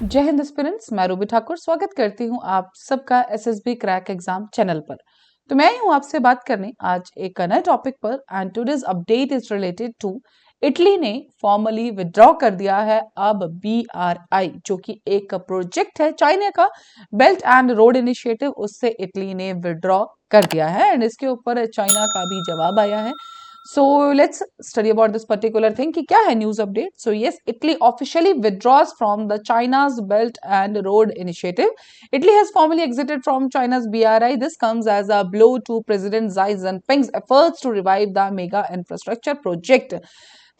जय हिंद एस्पिरेंट्स, मैं रूबी ठाकुर स्वागत करती हूं आप सबका एसएसबी क्रैक एग्जाम चैनल पर। तो मैं हूं आपसे बात करने आज एक नए टॉपिक पर and today's update is related to Italy ने फॉर्मली विड्रॉ कर दिया है अब BRI, जो कि एक प्रोजेक्ट है चाइना का बेल्ट एंड रोड इनिशिएटिव, उससे इटली ने विड्रॉ कर दिया है एंड इसके ऊपर चाइना का भी जवाब आया है। So let's study about this particular thing कि क्या है news update. So yes, Italy officially withdraws from the China's Belt and Road Initiative. Italy has formally exited from China's BRI. This comes as a blow to President Xi Jinping's efforts to revive the mega infrastructure project.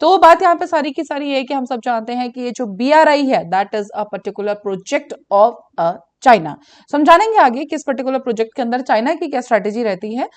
तो बात यहाँ पे सारी की सारी है कि हम सब जानते हैं कि ये जो BRI है that is a particular project of China. समझानेंगे आगे कि इस पर्टिकुलर प्रोजेक्ट के अंदर चाइना की क्या स्ट्रेटेजी रहती है।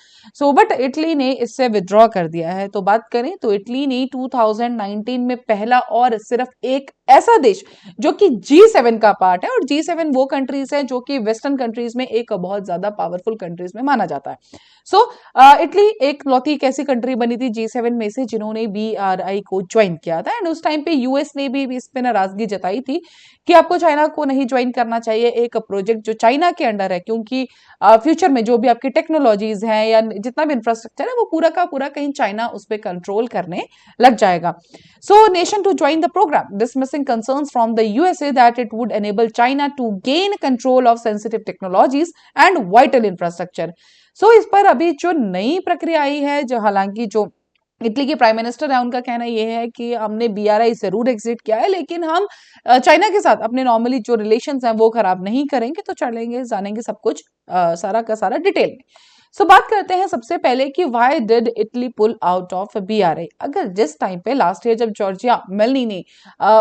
बट इटली ने इससे विड्रॉ कर दिया है। तो बात करें तो इटली ने 2019 में पहला और सिर्फ एक ऐसा देश जो कि G7 का पार्ट है, और G7 वो कंट्रीज है जो कि वेस्टर्न कंट्रीज में एक बहुत ज्यादा पावरफुल कंट्रीज में माना जाता है। इटली एक लौती एक ऐसी कंट्री बनी थी G7 में से जिन्होंने BRI को ज्वाइन किया था एंड उस टाइम पे यूएस ने भी इस पे नाराजगी जताई थी कि आपको चाइना को नहीं ज्वाइन करना चाहिए एक प्रोजेक्ट जो चाइना के अंडर है, क्योंकि फ्यूचर में जो भी आपकी टेक्नोलॉजीज हैं या जितना भी इंफ्रास्ट्रक्चर है वो पूरा का पूरा कहीं चाइना उस पर कंट्रोल करने लग जाएगा। Nation to join the programme dismissing concerns from the USA that it would enable China to gain control of sensitive technologies and vital infrastructure. इस पर अभी जो नई प्रक्रिया आई है, जो हालांकि जो इटली के प्राइम मिनिस्टर है उनका कहना यह है कि हमने BRI जरूर एग्जिट किया है लेकिन हम चाइना के साथ अपने नॉर्मली जो रिलेशंस हैं वो खराब नहीं करेंगे। तो चलेंगे जानेंगे सब कुछ सारा का सारा डिटेल में। बात करते हैं सबसे पहले कि why did Italy pull out of BRI। अगर जिस टाइम पे लास्ट ईयर जब जॉर्जिया मेलोनी ने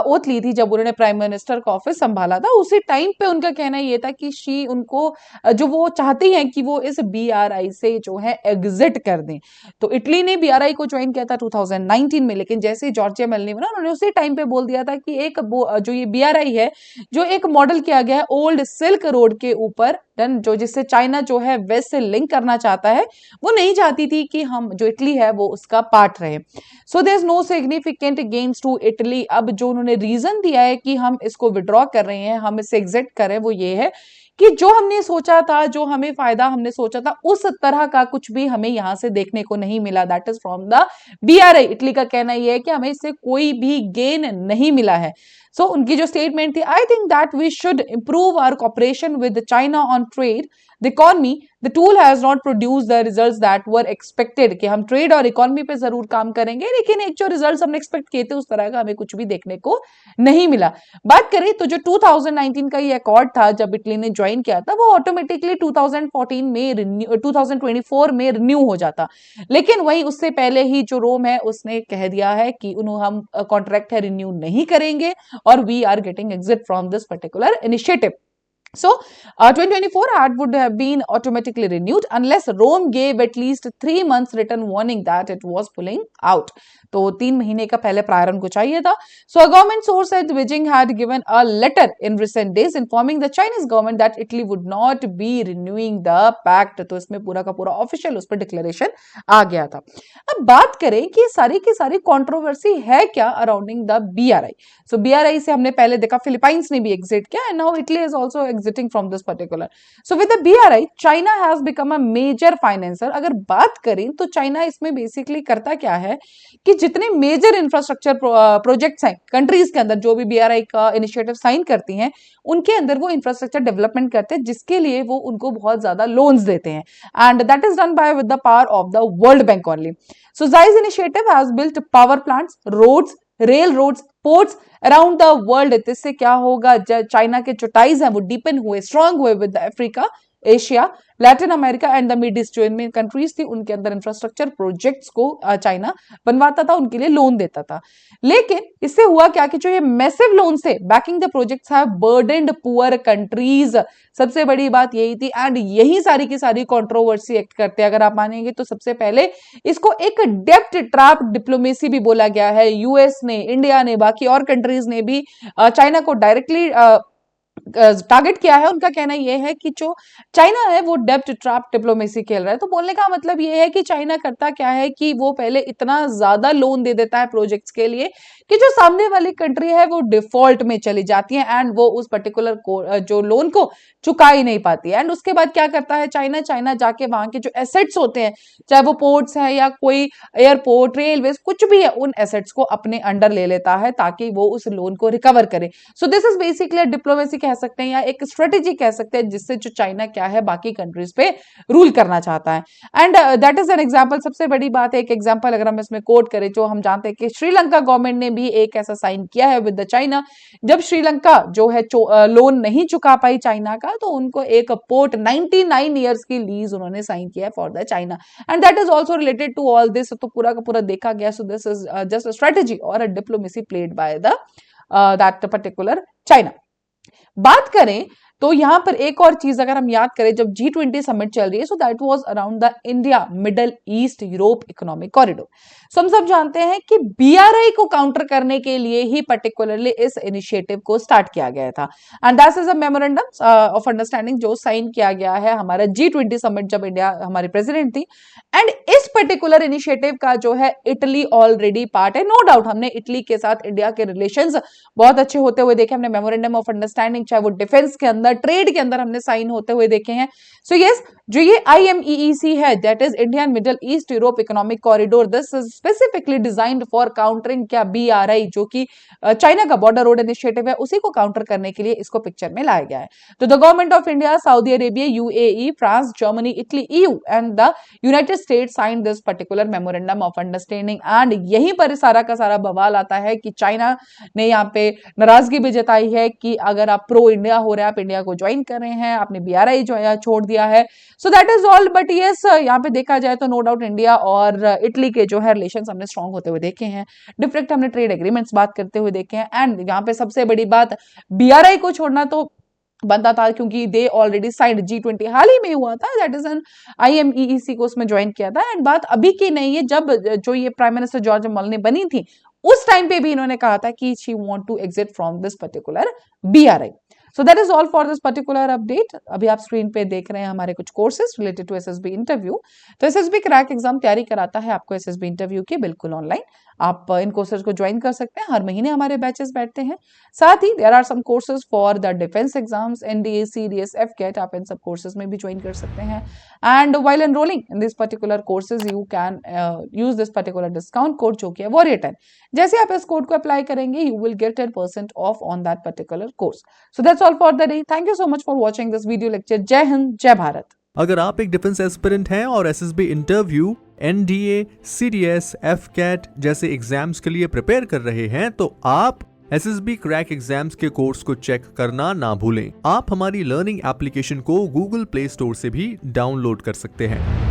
ओथ ली थी, जब उन्होंने प्राइम मिनिस्टर का ऑफिस संभाला था, उसी टाइम पे उनका कहना ये था कि उनको जो वो चाहती हैं कि वो इस BRI से जो है एग्जिट कर दें। तो इटली ने BRI को ज्वाइन किया था 2019 में, लेकिन जैसे ही जॉर्जिया मेलोनी बना उन्होंने उसी टाइम पे बोल दिया था कि एक जो ये BRI है जो एक मॉडल किया गया है ओल्ड सिल्क रोड के ऊपर डन, जो जिससे चाइना जो है वेस्ट से लिंक करना चाहता है, वो नहीं चाहती थी कि हम जो इटली है वो उसका पार्ट रहे। There is no significant gains to Italy. अब जो उन्होंने रीजन दिया है कि हम इसको विड्रॉ कर रहे हैं, हम इससे एग्जिट कर रहे हैं, वो ये है कि जो हमने सोचा था, जो हमें फायदा हमने सोचा था, उस तरह का कुछ भी हमें यहां से देखने को नहीं मिला। That is from the BRI। Italy का कहना यह है कि हमें इससे कोई भी गेन नहीं मिला है। उनकी जो स्टेटमेंट थी, I think that we should improve our cooperation with China on trade the economy. The tool has not produce the results that were expected. कि हम ट्रेड और इकोनॉमी पे जरूर काम करेंगे लेकिन एक जो रिजल्ट्स हमने एक्सपेक्ट किए थे उस तरह का हमें कुछ भी देखने को नहीं मिला। बात करें तो जो 2019 का ये अकॉर्ड था जब इटली ने ज्वाइन किया था, वो ऑटोमेटिकली 2024 में रिन्यू हो जाता, लेकिन वही उससे पहले ही जो रोम है उसने कह दिया है कि हम कॉन्ट्रैक्ट है रिन्यू नहीं करेंगे और we are getting exit from this particular initiative. 2024 ad would have been automatically renewed unless Rome gave at least 3 months written warning that it was pulling out. तो 3 महीने का पहले प्रायर उनको चाहिए था। A government source said Beijing had given a letter in recent days informing the Chinese government that Italy would not be renewing the pact. तो इसमें पूरा का पूरा ऑफिशियल उस पर डिक्लेरेशन आ गया था। अब बात करें कि सारी की सारी कंट्रोवर्सी है क्या अराउंडिंग द BRI। BRI से हमने पहले देखा फिलीपाइंस ने भी एग्जिट किया and now Italy is also exiting from this particular. With the BRI, China has become a major financer. अगर बात करें तो चाइना इसमें बेसिकली करता क्या है कि जितने मेजर इंफ्रास्ट्रक्चर प्रोजेक्ट्स हैं कंट्रीज के अंदर, जो भी BRI का इनिशिएटिव साइन करती हैं, उनके अंदर वो इंफ्रास्ट्रक्चर डेवलपमेंट करते हैं जिसके लिए वो उनको बहुत ज्यादा लोन्स देते हैं and that is done by with the power of the world bank only. Zei's initiative has built power plants, roads, rail roads, ports around the world. इससे क्या होगा, चाइना के जो टाइज हैं वो डीपन हुए, स्ट्रांग हुए with Africa, Asia, Latin America and the mid east. जो इनमें कंट्रीज थी उनके अंदर इंफ्रास्ट्रक्चर प्रोजेक्ट्स को चाइना बनवाता था, उनके लिए लोन देता था। लेकिन इससे हुआ क्या कि जो ये मैसिव लोन से banking the projects have burdened poor countries. सबसे बड़ी बात यही थी एंड यही सारी की सारी कंट्रोवर्सी एक्ट करते हैं। अगर आप मानेंगे तो सबसे पहले इसको एक डेप्ट ट्रैप डिप्लोमेसी भी बोला गया है। यूएस ने, इंडिया ने, बाकी और कंट्रीज ने भी चाइना को डायरेक्टली टारगेट किया है। उनका कहना यह है कि जो चाइना है वो डेब्ट ट्रैप डिप्लोमेसी खेल रहा है। तो बोलने का मतलब ये है कि चाइना करता क्या है कि वो पहले इतना ज्यादा लोन दे देता है प्रोजेक्ट्स के लिए कि जो सामने वाली कंट्री है वो डिफॉल्ट में चली जाती है एंड वो उस पर्टिकुलर जो लोन को चुका ही नहीं पाती है। एंड उसके बाद क्या करता है चाइना जाके वहां के जो एसेट्स होते हैं, चाहे वो पोर्ट्स है या कोई एयरपोर्ट, रेलवे, कुछ भी है, उन एसेट्स को अपने अंडर ले लेता है ताकि वो उस लोन को रिकवर करे। सो दिस इज बेसिकली डिप्लोमेसी कह सकते हैं या एक स्ट्रेटेजी कह सकते हैं जिससे जो चाइना क्या है बाकी कंट्रीज पे रूल करना चाहता है। And that is an example. सबसे बड़ी बात है, एक एग्जाम्पल अगर हम इसमें कोट करें, जो हम जानते हैं कि श्रीलंका गवर्नमेंट ने भी एक ऐसा साइन किया है विद द चाइना। जब श्रीलंका जो है लोन नहीं चुका पाई चाइना का, तो उनको एक पोर्ट 99 ईयर्स की लीज उन्होंने साइन किया for the China. And that is also related to all this. तो पूरा का पूरा देखा गया। So this is just a strategy और a diplomacy played by the that particular China. बात करें तो यहां पर एक और चीज अगर हम याद करें, जब G20 समिट चल रही है, so that was around the India Middle East Europe economic corridor. So हम सब जानते हैं कि BRI को काउंटर करने के लिए ही पर्टिकुलरली इस इनिशिएटिव को स्टार्ट किया गया था। And that is a memorandum of understanding जो साइन किया गया है हमारा G20 समिट जब इंडिया हमारी प्रेसिडेंट थी। एंड इस पर्टिकुलर इनिशिएटिव का जो है इटली ऑलरेडी पार्ट है। नो डाउट हमने इटली के साथ इंडिया के रिलेशंस बहुत अच्छे होते हुए देखे। हमने मेमोरेंडम ऑफ अंडरस्टैंडिंग चाहे वो डिफेंस के अंदर, ट्रेड के अंदर हमने साइन होते हुए देखे हैं। सो यस, जो ये IMEEC है, that is Indian middle East Europe economic corridor, this is specifically designed for countering क्या BRI, जो कि चाइना का बॉर्डर रोड इनिशिएटिव है, उसी को काउंटर करने के लिए इसको पिक्चर में लाया गया है। तो the government of India, Saudi Arabia, UAE, France, Germany, Italy, EU and the United States sign this particular memorandum of understanding. And यहीं पर सारा का सारा बवाल आता है कि चाइना ने यहाँ पे नाराजगी भी जताई है कि अगर आप प्रो इंडिया हो रहे हैं, आप इंडिया को ज्वाइन कर रहे हैं, आपने BRI जो है छोड़ दिया है। So that is all. But yes, यहाँ पे देखा जाए तो नो डाउट इंडिया और इटली के जो है रिलेशंस हमने स्ट्रांग होते हुए देखे हैं। डिफरेंट हमने ट्रेड एग्रीमेंट्स बात करते हुए देखे हैं। एंड यहाँ पे सबसे बड़ी बात, BRI को छोड़ना तो बनता था क्योंकि दे ऑलरेडी साइड G20 हाल ही में हुआ था, दैट इज एन IMEEC को उसमें ज्वाइन किया था। एंड बात अभी की नहीं है, जब जो ये प्राइम मिनिस्टर जॉर्ज मल्ने बनी थी उस टाइम पे भी इन्होंने कहा था कि she want to exit from this particular BRI। So that is all for this particular update. अभी आप स्क्रीन पे देख रहे हैं हमारे कुछ courses related to SSB interview. तो SSB क्रैक एग्जाम तैयारी कराता है आपको SSB इंटरव्यू की बिल्कुल ऑनलाइन। आप इन कोर्सेज को ज्वाइन कर सकते हैं। हर महीने हमारे बैचेस बैठते हैं। साथ ही there are some courses for the defence exams, NDA, CDS, FCAT, आप इन सब कोर्सेज में भी ज्वाइन कर सकते हैं। And while enrolling in this particular courses you can use this particular discount code जो कि है Warrior10। जैसे आप इस कोड को अप्लाई करेंगे you will get 10% of on that particular course. So that's all for the day. Thank you so much for watching this video lecture. जय हिंद, जय भारत। अगर आप एक डिफेंस एस्पिरेंट हैं और SSB interview, NDA, CDS, FCAT जैसे exams के लिए प्रिपेयर कर रहे हैं तो आप SSB क्रैक एग्जाम्स के कोर्स को चेक करना ना भूलें। आप हमारी लर्निंग एप्लीकेशन को Google Play Store से भी डाउनलोड कर सकते हैं।